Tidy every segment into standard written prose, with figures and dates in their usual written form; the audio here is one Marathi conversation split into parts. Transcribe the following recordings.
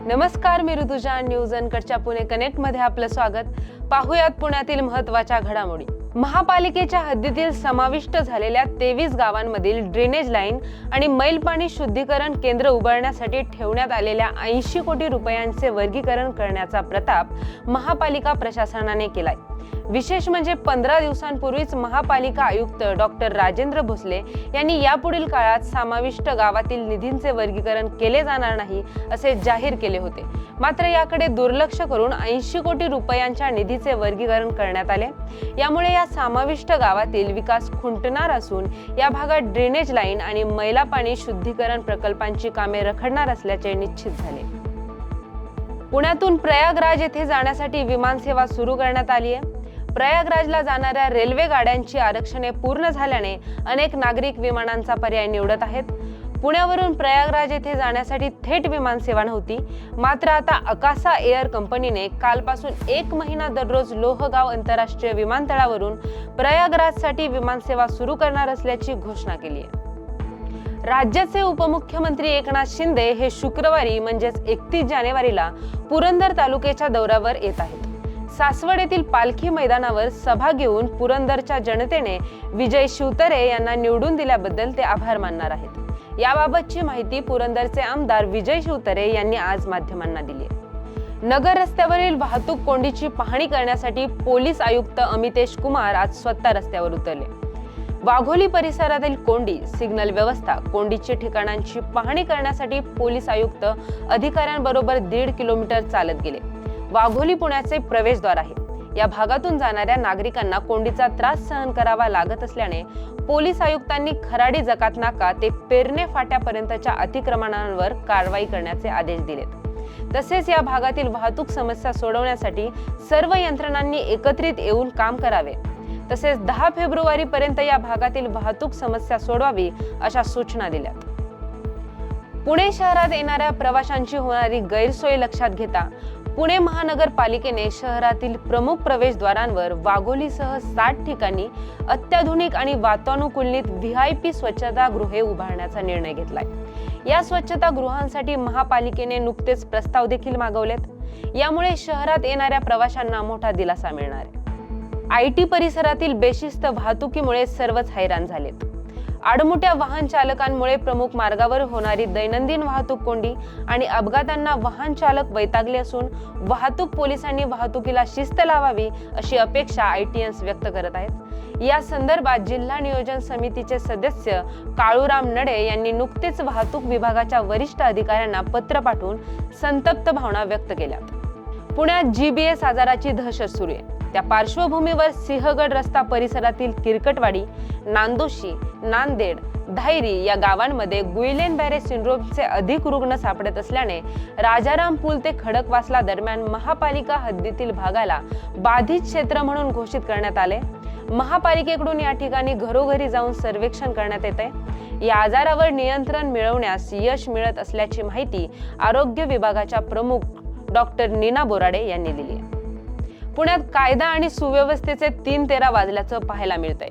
नमस्कार, मी ऋतुजा. न्यूज अनकटच्या पुणे कनेक्ट मध्ये आपलं स्वागत. पाहुयात पुण्यातील महत्त्वाच्या घडामोडी. महापालिकेच्या हद्दीतील समाविष्ट झालेल्या 23 गावांमधील ड्रेनेज लाईन आणि मैल पाणी शुद्धीकरण केंद्र उभारण्यासाठी ठेवण्यात आलेल्या 80 कोटी रुपयांचे वर्गीकरण करण्याचा प्रताप महापालिका प्रशासनाने केलाय. विशेष म्हणजे 15 दिवसांपूर्वीच महापालिका आयुक्त डॉक्टर राजेंद्र भोसले यांनी यापुढील काळात समाविष्ट गावातील निधींचे वर्गीकरण केले जाणार नाही असे जाहीर केले होते. मात्र याकडे दुर्लक्ष करून 80 कोटी रुपयांच्या निधीचे वर्गीकरण करण्यात आले. यामुळे या समाविष्ट गावातील विकास खुंटणार असून या भागात ड्रेनेज लाईन आणि मैला पाणी शुद्धीकरण प्रकल्पांची कामे रखडणार असल्याचे निश्चित झाले. पुण्यातून प्रयागराज येथे जाण्यासाठी विमान सेवा सुरू करण्यात आली आहे. प्रयागराजला जाणाऱ्या रेल्वे गाड्यांची आरक्षणे पूर्ण झाल्याने अनेक नागरिक विमानांचा पर्याय निवडत आहेत. पुण्यावरून प्रयागराज येथे जाण्यासाठी थेट विमान सेवा नव्हती. मात्र आता अकासा एअर कंपनीने कालपासून 1 महिना दररोज लोहगाव आंतरराष्ट्रीय विमानतळावरून प्रयागराजसाठी विमान सेवा सुरू करणार असल्याची घोषणा केली आहे. राज्याचे उपमुख्यमंत्री एकनाथ शिंदे हे शुक्रवारी म्हणजेच 31 जानेवारीला पुरंदर तालुक्याच्या दौऱ्यावर येत आहेत. सासवड येथील पालखी मैदानावर सभा घेऊन पुरंदरच्या जनतेने विजय शिवतरे यांना निवडून दिल्याबद्दल ते आभार मानणार आहेत. याबाबतची माहिती पुरंदरचे आमदार विजय शिवतरे यांनी आज माध्यमांना दिली आहे. नगर रस्त्यावरील वाहतूक कोंडीची पाहणी करण्यासाठी पोलीस आयुक्त अमितेश कुमार आज स्वतः रस्त्यावर उतरले. वाघोली परिसरातील कोंडी, सिग्नल व्यवस्था, कोंडीची ठिकाणांची पाहणी करण्यासाठी पोलीस आयुक्त अधिकाऱ्यांबरोबर 1.5 किलोमीटर चालत गेले. वाघोली पुण्याचे प्रवेशद्वार आहे. या भागातून जाणाऱ्या नागरिकांना कोंडीचा त्रास सहन करावा लागत असल्याने पोलीस आयुक्तांनी खराडी जकात नाका ते पेरणे फाट्यापर्यंतच्या अतिक्रमणांवर कारवाई करण्याचे आदेश दिलेत. तसेच या भागातील वाहतूक समस्या सोडवण्यासाठी सर्व यंत्रणांनी एकत्रित येऊन काम करावे. तसेच 10 फेब्रुवारी पर्यंत या भागातील वाहतूक समस्या सोडवावी अशा सूचना दिल्यात. पुणे शहरात येणाऱ्या प्रवाशांची होणारी गैरसोय लक्षात घेता पुणे महानगरपालिकेने शहरातील प्रमुख प्रवेशद्वारांवर वाघोलीसह 60 ठिकाणी अत्याधुनिक आणि वातानुकूलित VIP स्वच्छतागृहे उभारण्याचा निर्णय घेतलाय. या स्वच्छतागृहांसाठी महापालिकेने नुकतेच प्रस्ताव देखील मागवलेत. यामुळे शहरात येणाऱ्या प्रवाशांना मोठा दिलासा मिळणार आहे. IT परिसरातील बेशिस्त वाहतुकीमुळे सर्वच हैराण झालेत. आडमुठ्या वाहन चालकांमुळे प्रमुख मार्गावर होणारी दैनंदिन वाहतूक कोंडी आणि अपघातांना वाहन चालक वैतागले असून वाहतूक पोलिसांनी वाहतुकीला शिस्त लावावी अशी अपेक्षा ITNs व्यक्त करत आहेत. या संदर्भात जिल्हा नियोजन समितीचे सदस्य काळूराम नडे यांनी नुकतेच वाहतूक विभागाच्या वरिष्ठ अधिकाऱ्यांना पत्र पाठवून संतप्त भावना व्यक्त केल्या. पुण्यात GBS आजाराची दहशत सुरू आहे. त्या पार्श्वभूमीवर सिंहगड रस्ता परिसरातील किरकटवाडी, नांदोशी, नांदेड, धायरी या गावांमध्ये गुइलेन बॅरे सिंड्रोमचे अधिक रुग्ण सापडत असल्याने राजाराम पूल ते खडकवासला दरम्यान महापालिका हद्दीतील भागाला बाधित क्षेत्र म्हणून घोषित करण्यात आले. महापालिकेकडून या ठिकाणी घरोघरी जाऊन सर्वेक्षण करण्यात येते. या आजारावर नियंत्रण मिळवण्यास यश मिळत असल्याची माहिती आरोग्य विभागाच्या प्रमुख डॉक्टर नीना बोराडे यांनी दिली आहे. पुण्यात कायदा आणि सुव्यवस्थेचे 3-13 वाजल्याचं पाहायला मिळतंय.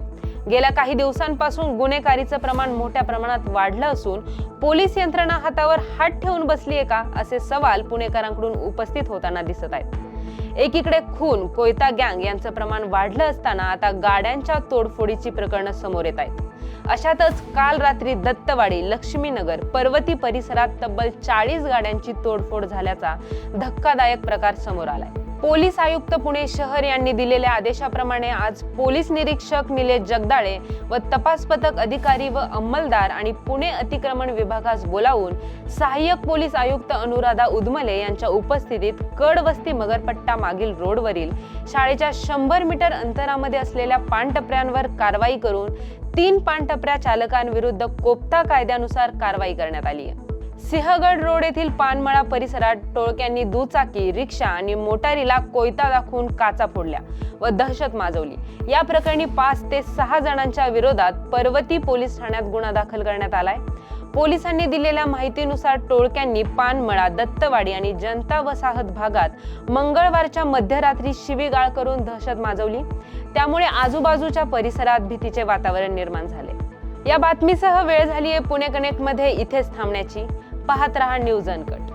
गेल्या काही दिवसांपासून गुन्हेगारीचं प्रमाण मोठ्या प्रमाणात वाढलं असून पोलीस यंत्रणा हातावर हात ठेवून बसलीये का असे सवाल पुणेकरांकडून उपस्थित होताना दिसत आहेत. एकीकडे खून, कोयता गँग यांचं प्रमाण वाढलं असताना आता गाड्यांच्या तोडफोडीची प्रकरणं समोर येत आहेत. अशातच काल रात्री दत्तवाडी, लक्ष्मीनगर, पर्वती परिसरात तब्बल 40 गाड्यांची तोडफोड झाल्याचा धक्कादायक प्रकार समोर आलाय. पोलीस आयुक्त पुणे शहर यांनी दिलेल्या आदेशाप्रमाणे आज पोलीस निरीक्षक निलेश जगदाळे व तपास पथक अधिकारी व अंमलदार आणि पुणे अतिक्रमण विभागास बोलावून सहाय्यक पोलीस आयुक्त अनुराधा उदमले यांच्या उपस्थितीत कडवस्ती मगरपट्टा मागील रोडवरील शाळेच्या 100 मीटर अंतरामध्ये असलेल्या पानटपऱ्यांवर कारवाई करून 3 पानटपऱ्या चालकांविरुद्ध कोपता कायद्यानुसार कारवाई करण्यात आली आहे. सिंहगड रोड येथील पानमळा परिसरात टोळक्यांनी दुचाकी, रिक्षा आणि मोटारीला कोयता दाखवून काचा फोडल्या व दहशत माजवली. या प्रकरणी 5 ते 6 जणांच्या विरोधात पर्वती पोलीस ठाण्यात गुन्हा दाखल करण्यात आलाय. पोलिसांनी दिलेल्या माहितीनुसार टोळक्यांनी पानमळा, दत्तवाडी आणि जनता वसाहत भागात मंगळवारच्या मध्यरात्री शिवीगाळ करून दहशत माजवली. त्यामुळे आजूबाजूच्या परिसरात भीतीचे वातावरण निर्माण झाले. या बातमीसह वेळ झालीये पुणे कनेक्ट मध्ये इथेच थांबण्याची. पाहत रहा न्यूज अनकट.